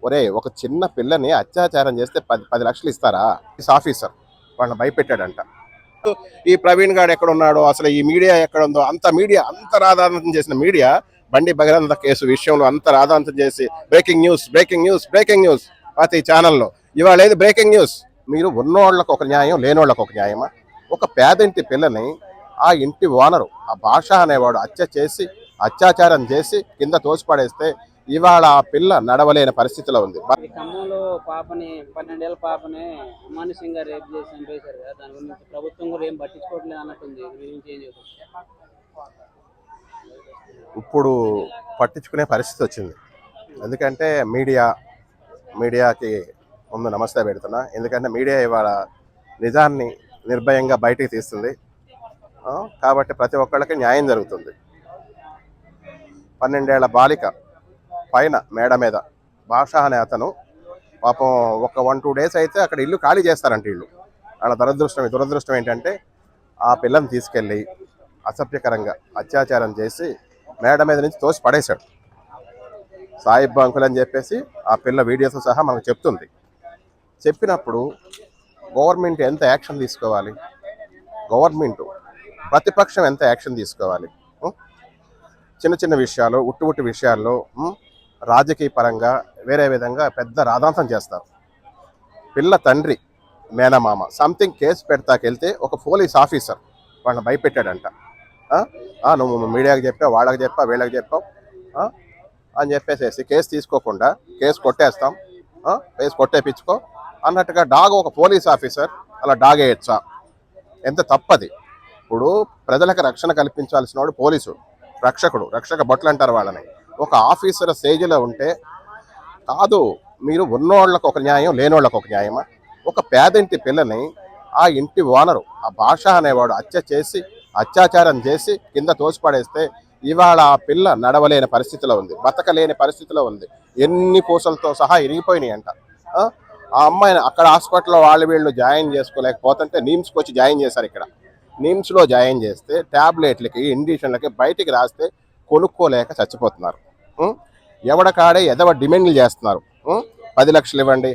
ఒరే ఒక చిన్న పిల్లని అత్యాచారం చేస్తే 10 లక్షలు ఇస్తారా? ఆఫీసర్ వాళ్ళని భయపెట్టాడంట. ఈ ప్రవీణ్ గాడు ఎక్కడ ఉన్నాడో, అసలు ఈ మీడియా ఎక్కడ ఉందో, అంత రాధాంతం చేసిన మీడియా బండి భగీరథ కేసు విషయంలో అంత రాధాంతం చేసి బ్రేకింగ్ న్యూస్ ప్రతి ఛానల్లో ఇవాళ ఏది బ్రేకింగ్ న్యూస్. మీరు ఉన్నోళ్ళకు ఒక న్యాయం, లేనోళ్ళకు ఒక న్యాయమా? ఒక పేదింటి పిల్లని ఆ ఇంటి ఓనరు ఆ భాష అనేవాడు అత్యాచారం చేసి కింద తోసిపడేస్తే ఇవాళ ఆ పిల్ల నడవలేని పరిస్థితిలో ఉంది. ఖమ్మంలో పాపని 12 ఏళ్ల పాపని అమానుషంగా రేప్ చేసి చంపేశారు కదా, దాని గురించి ప్రభుత్వం కూడా ఏం పట్టించుకోవట్లేదు అన్నట్టుంది. ఇప్పుడు పట్టించుకునే పరిస్థితి వచ్చింది. ఎందుకంటే మీడియాకి ముందు నమస్తే పెడుతున్నా. ఎందుకంటే మీడియా ఇవాళ నిజాన్ని నిర్భయంగా బయటికి తీస్తుంది కాబట్టి ప్రతి ఒక్కళ్ళకి న్యాయం జరుగుతుంది. 12 ఏళ్ల బాలిక పైన మేడ మీద భాష అనే అతను పాపం ఒక 1-2 డేస్ అయితే అక్కడ ఇల్లు ఖాళీ చేస్తారంట. ఇల్లు వాళ్ళ దురదృష్టం ఏంటంటే ఆ పిల్లని తీసుకెళ్ళి అసభ్యకరంగా అత్యాచారం చేసి మేడ మీద నుంచి తోసి పడేశాడు. సాయిబ్ అంకుల్ అని చెప్పేసి ఆ పిల్ల వీడియోతో సహా మనకు చెప్తుంది. చెప్పినప్పుడు గవర్నమెంట్ ఎంత యాక్షన్ తీసుకోవాలి? ప్రతిపక్షం ఎంత యాక్షన్ తీసుకోవాలి? చిన్న విషయాలు, ఉట్టి విషయాల్లో రాజకీయ పరంగా వేరే విధంగా పెద్ద రాద్ధాంతం చేస్తారు. పిల్ల తండ్రి మేనమామ సంథింగ్ కేసు పెడతాకెళ్తే ఒక పోలీస్ ఆఫీసర్ వాళ్ళని భయపెట్టాడంట. నువ్వు మీడియాకి చెప్పావు, వాళ్ళకి చెప్పావు, వీళ్ళకి చెప్పావు అని చెప్పేసి కేసు తీసుకోకుండా కేసు కొట్టేస్తాం, కేసు కొట్టేపించుకో అన్నట్టుగా ఒక పోలీస్ ఆఫీసర్ అలా వేయచ్చా? ఎంత తప్పది. ఇప్పుడు ప్రజలకు రక్షణ కల్పించాల్సిన వాడు పోలీసు, రక్షక భటులు అంటారు వాళ్ళని. ఒక ఆఫీసర్ స్టేజ్లో ఉంటే కాదు. మీరు ఉన్నోళ్ళకు ఒక న్యాయం, లేనోళ్ళకు ఒక న్యాయమా? ఒక పేదింటి పిల్లని ఆ ఇంటి ఓనరు ఆ భాష అనేవాడు అత్యాచారం చేసి కింద తోసిపడేస్తే ఇవాళ ఆ పిల్ల నడవలేని పరిస్థితిలో ఉంది, బతకలేని పరిస్థితిలో ఉంది. ఎన్ని పూసలతో సహా ఇరిగిపోయినాయి అంట. ఆ అమ్మాయిని అక్కడ హాస్పిటల్లో వీళ్ళు జాయిన్ చేసుకోలేకపోతుంటే నిమ్స్కి వచ్చి జాయిన్ చేశారు. ఇక్కడ నిమ్స్లో జాయిన్ చేస్తే ట్యాబ్లెట్లకి, ఇంజక్షన్లకి బయటికి రాస్తే కొనుక్కోలేక చచ్చిపోతున్నారు. ఎవడకాడే డిమాండ్లు చేస్తున్నారు. 10 లక్షలు ఇవ్వండి.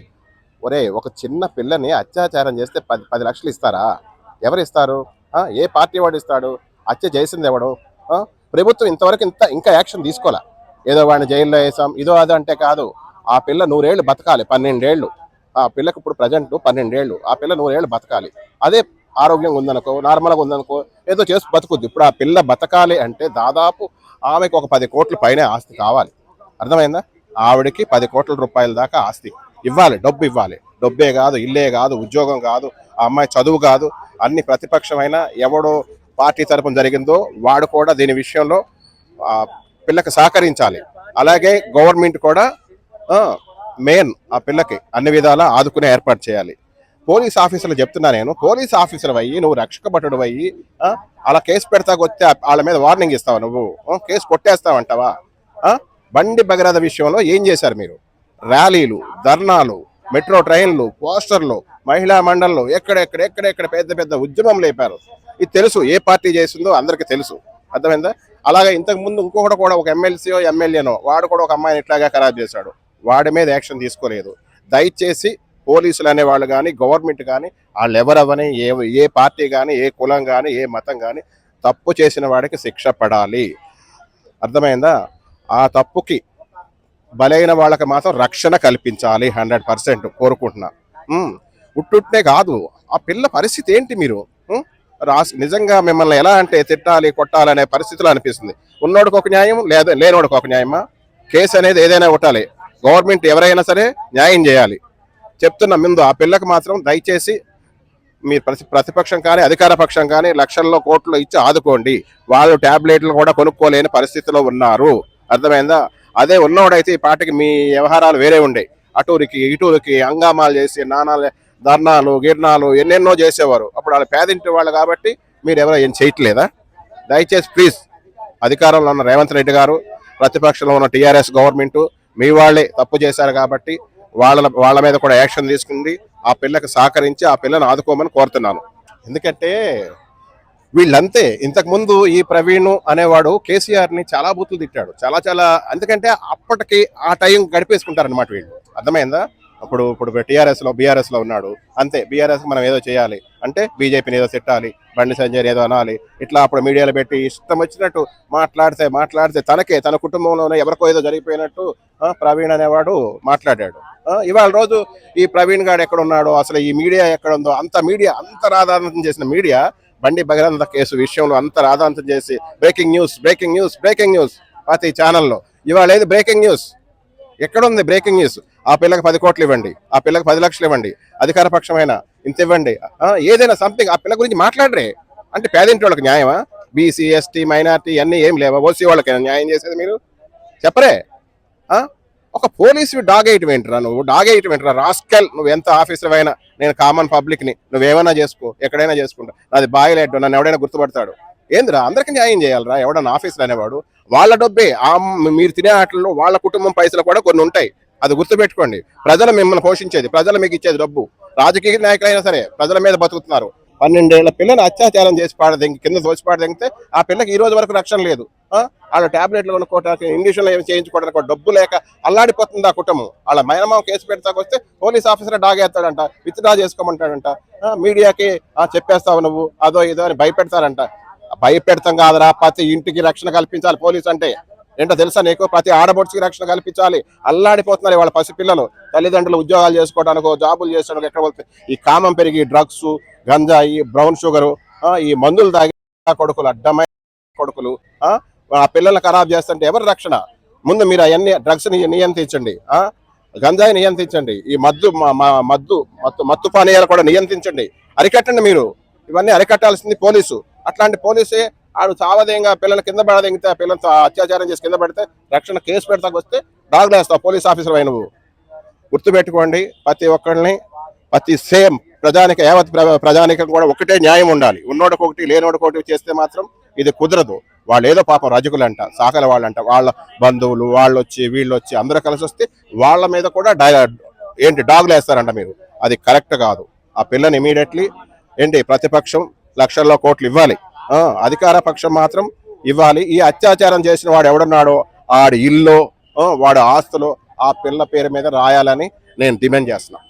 ఒరే ఒక చిన్న పిల్లని అత్యాచారం చేస్తే 10 లక్షలు ఇస్తారా? ఎవరు ఇస్తారు? ఏ పార్టీ వాడు ఇస్తాడు? హత్య చేసింది ఎవడు? ప్రభుత్వం ఇంతవరకు ఇంకా యాక్షన్ తీసుకోలే. ఏదో వాడిని జైల్లో వేసాం ఇదో అదో అంటే కాదు. ఆ పిల్ల 100 ఏళ్ళు బతకాలి. 12 ఏళ్ళు ఆ పిల్లకు ఇప్పుడు ప్రజెంట్ 12 ఏళ్ళు. ఆ పిల్ల 100 ఏళ్ళు బతకాలి. అదే ఆరోగ్యంగా ఉందనుకో, నార్మల్గా ఉందనుకో, ఏదో చేసి బతుకుద్ది. ఇప్పుడు ఆ పిల్ల బతకాలి అంటే దాదాపు ఆమెకు ఒక 10 కోట్ల పైనే ఆస్తి కావాలి. అర్థమైందా? ఆవిడకి 10 కోట్ల రూపాయల దాకా ఆస్తి ఇవ్వాలి, డబ్బు ఇవ్వాలి. డబ్బే కాదు, ఇల్లే కాదు, ఉద్యోగం కాదు, ఆ అమ్మాయి చదువు కాదు. అన్ని ప్రతిపక్షమైన ఎవడో పార్టీ తరపున జరిగిందో వాడు కూడా దీని విషయంలో పిల్లకి సహకరించాలి. అలాగే గవర్నమెంట్ కూడా మెయిన్ ఆ పిల్లకి అన్ని విధాలా ఆదుకునే ఏర్పాటు చేయాలి. పోలీస్ ఆఫీసర్లు చెప్తున్నా నేను, పోలీస్ ఆఫీసర్ అయ్యి నువ్వు రక్షక భటుడు అయ్యి అలా కేసు పెడతాకొస్తే వాళ్ళ మీద వార్నింగ్ ఇస్తావా? నువ్వు కేసు కొట్టేస్తావంటావా? బండి భగీరథ విషయంలో ఏం చేశారు మీరు? ర్యాలీలు, ధర్నాలు, మెట్రో ట్రైన్లు, పోస్టర్లు, మహిళా మండళ్ళు, ఎక్కడెక్కడ పెద్ద ఉద్యమం లేపారు. ఇది తెలుసు, ఏ పార్టీ చేసిందో అందరికీ తెలుసు. అర్థమైందా? అలాగే ఇంతకు ముందు ఇంకొకటి కూడా ఒక ఎమ్మెల్సీయో ఎమ్మెల్యేనో వాడు కూడా ఒక అమ్మాయిని ఇట్లాగా ఖరాబ్ చేశాడు. వాడి మీద యాక్షన్ తీసుకోలేదు. దయచేసి పోలీసులు అనేవాళ్ళు కానీ, గవర్నమెంట్ కానీ, వాళ్ళు ఎవరవని, ఏ పార్టీ కానీ, ఏ కులం కానీ, ఏ మతం కానీ తప్పు చేసిన వాడికి శిక్ష పడాలి. అర్థమైందా? ఆ తప్పుకి బలైన వాళ్ళకి మాత్రం రక్షణ కల్పించాలి. 100% కోరుకుంటున్నా. ఉట్టునే కాదు, ఆ పిల్ల పరిస్థితి ఏంటి? మీరు నిజంగా మిమ్మల్ని ఎలా అంటే తిట్టాలి, కొట్టాలనే పరిస్థితిలో అనిపిస్తుంది. ఉన్నోడికి ఒక న్యాయం, లేనోడికి ఒక న్యాయమా? కేసు అనేది ఏదైనా కొట్టాలి. గవర్నమెంట్ ఎవరైనా సరే న్యాయం చేయాలి. చెప్తున్న ముందు ఆ పిల్లకి మాత్రం దయచేసి మీరు ప్రతిపక్షం కానీ అధికార పక్షం కానీ లక్షల్లో కోట్లు ఇచ్చి ఆదుకోండి. వాళ్ళు ట్యాబ్లెట్లు కూడా కొనుక్కోలేని పరిస్థితిలో ఉన్నారు. అర్థమైందా? అదే ఉన్నవాడైతే ఈ పార్టీకి మీ వ్యవహారాలు వేరే ఉండే, అటూరికి ఇటూరికి హంగామాలు చేసి నానాలు ధర్నాలు గిర్నాలు ఎన్నెన్నో చేసేవారు. అప్పుడు వాళ్ళు పేదింటి వాళ్ళు కాబట్టి మీరు ఎవరో ఏం చేయట్లేదా? దయచేసి ప్లీజ్, అధికారంలో ఉన్న రేవంత్ రెడ్డి గారు, ప్రతిపక్షంలో ఉన్న టీఆర్ఎస్ గవర్నమెంట్ మీ వాళ్ళే తప్పు చేశారు కాబట్టి వాళ్ళ మీద కూడా యాక్షన్ తీసుకుంది. ఆ పిల్లకి సహకరించి ఆ పిల్లని ఆదుకోమని కోరుతున్నాను. ఎందుకంటే వీళ్ళంతే. ఇంతకు ముందు ఈ ప్రవీణ్ అనేవాడు కేసీఆర్ ని చాలా బూతులు తిట్టాడు, చాలా చాలా. ఎందుకంటే అప్పటికి ఆ టైం గడిపేసుకుంటారు అనమాట వీళ్ళు. అర్థమైందా? ఇప్పుడు ఇప్పుడు టీఆర్ఎస్ లో బీఆర్ఎస్ లో ఉన్నాడు, అంతే. బీఆర్ఎస్ మనం ఏదో చేయాలి అంటే బీజేపీని ఏదో తిట్టాలి, బండి సంజయ్ ఏదో అనాలి, ఇట్లా అప్పుడు మీడియాలో పెట్టి ఇష్టం వచ్చినట్టు మాట్లాడితే తన కుటుంబంలోనే ఎవరికో ఏదో జరిగిపోయినట్టు ప్రవీణ్ అనేవాడు మాట్లాడాడు. ఇవాళ రోజు ఈ ప్రవీణ్ గాడు ఎక్కడ ఉన్నాడో, అసలు ఈ మీడియా ఎక్కడ ఉందో, అంత రాధాంతం చేసిన మీడియా బండి భగీరథ కేసు విషయంలో అంత రాధాంతం చేసి బ్రేకింగ్ న్యూస్ ప్రతి ఛానల్లో. ఇవాళ ఏది బ్రేకింగ్ న్యూస్? ఎక్కడుంది బ్రేకింగ్ న్యూస్? ఆ పిల్లకి 10 కోట్లు ఇవ్వండి, ఆ పిల్లకి 10 లక్షలు ఇవ్వండి, అధికార పక్షమైన ఇంత ఇవ్వండి, ఏదైనా సంథింగ్. ఆ పిల్ల గురించి మాట్లాడరే అంటే పేదింటి వాళ్ళకి న్యాయమా? బీసీ ఎస్టీ మైనార్టీ అన్నీ ఏం లేవా? ఓసీ వాళ్ళకి న్యాయం చేసేది మీరు చెప్పరే? ఒక పోలీసు డాగ్ వేయటం ఏంటరా రాస్కెల్. నువ్వు ఎంత ఆఫీసర్ అయినా, నేను కామన్ పబ్లిక్ ని, నువ్వేమైనా చేసుకో, ఎక్కడైనా చేసుకుంటా, నాది బాయిలెడ్, నన్ను ఎవడైనా గుర్తుపడతాడు. ఏందిరా అందరికి న్యాయం చేయాలరా? ఎవడన్నా ఆఫీసర్ అనేవాడు వాళ్ళ డబ్బే. మీరు తినే ఆటల్లో వాళ్ళ కుటుంబం పైసలు కూడా కొన్ని ఉంటాయి, అది గుర్తుపెట్టుకోండి. ప్రజలు మిమ్మల్ని పోషించేది, ప్రజలు మీకు ఇచ్చేది డబ్బు. రాజకీయ నాయకులైనా సరే ప్రజల మీద బతుకుతున్నారు. 12 ఏళ్ల పిల్లని అత్యాచారం చేసి కింద తోసి పాడదెంగితే ఆ పిల్లకి ఈ రోజు వరకు రక్షణ లేదు. వాళ్ళ టాబ్లెట్లు కొనుక్కోవడానికి, ఇండిషన్లు ఏమి చేయించుకోవడానికి డబ్బు లేక అల్లాడిపోతుంది ఆ కుటుంబం. వాళ్ళ మైనమామ కేసు పెడతాకొస్తే పోలీస్ ఆఫీసర్ డాగేస్తాడంట, విత్డ్రా చేసుకోమంటాడంట, మీడియాకి చెప్పేస్తావు నువ్వు అదో ఇదో అని భయపెడతారంట. భయపెడతాం కాదురా, ప్రతి ఇంటికి రక్షణ కల్పించాలి పోలీసు అంటే. ఏంటో తెలుసా నీకు? ప్రతి ఆడబొడ్చికి రక్షణ కల్పించాలి. అల్లాడిపోతున్నారు వాళ్ళ పసిపిల్లలు, తల్లిదండ్రులు ఉద్యోగాలు చేసుకోవడానికో జాబులు చేసుకోవడానికి ఎక్కడ పోతే. ఈ కామం పెరిగి డ్రగ్స్, గంజాయి, బ్రౌన్ షుగరు, ఈ మందులు తాగి కొడుకులు, అడ్డమైన కొడుకులు ఆ పిల్లల్ని ఖరాబ్ చేస్తుంటే ఎవరు రక్షణ? ముందు మీరు అవన్నీ డ్రగ్స్ నియంత్రించండి, గంజాయి నియంత్రించండి, ఈ మత్తు పానీయాలు కూడా నియంత్రించండి, అరికట్టండి. మీరు ఇవన్నీ అరికట్టాల్సింది పోలీసు. అట్లాంటి పోలీసే ఆడు చావదేంగా పిల్లల కింద పడదెంగితే, ఆ పిల్లలతో అత్యాచారం చేసి కింద పడితే రక్షణ కేసు పెడతాకు వస్తే డాగ్లు వేస్తావు పోలీస్ ఆఫీసర్ అయిన నువ్వు. గుర్తుపెట్టుకోండి, ప్రతి ఒక్కరిని సేమ్ యావత్ ప్రజానికం కూడా ఒకటే న్యాయం ఉండాలి. ఉన్నోడికి ఒకటి లేనోడికి ఒకటి చేస్తే మాత్రం ఇది కుదరదు. వాళ్ళు ఏదో పాపం రజకులంట, సాకల వాళ్ళంట, వాళ్ళ బంధువులు వాళ్ళు వచ్చి వీళ్ళు వచ్చి అందరూ కలిసి వస్తే వాళ్ళ మీద కూడా డాగ్లు వేస్తారంట మీరు. అది కరెక్ట్ కాదు. ఆ పిల్లని ఇమీడియట్లీ ప్రతిపక్షం లక్షల్లో కోట్లు ఇవ్వాలి, అధికార పక్షం మాత్రం ఇవ్వాలి. ఈ అత్యాచారం చేసిన వాడు ఎవడున్నాడో ఆడి ఇల్లు, వాడు ఆస్తులు ఆ పిల్ల పేరు మీద రాయాలని నేను డిమాండ్ చేస్తున్నా.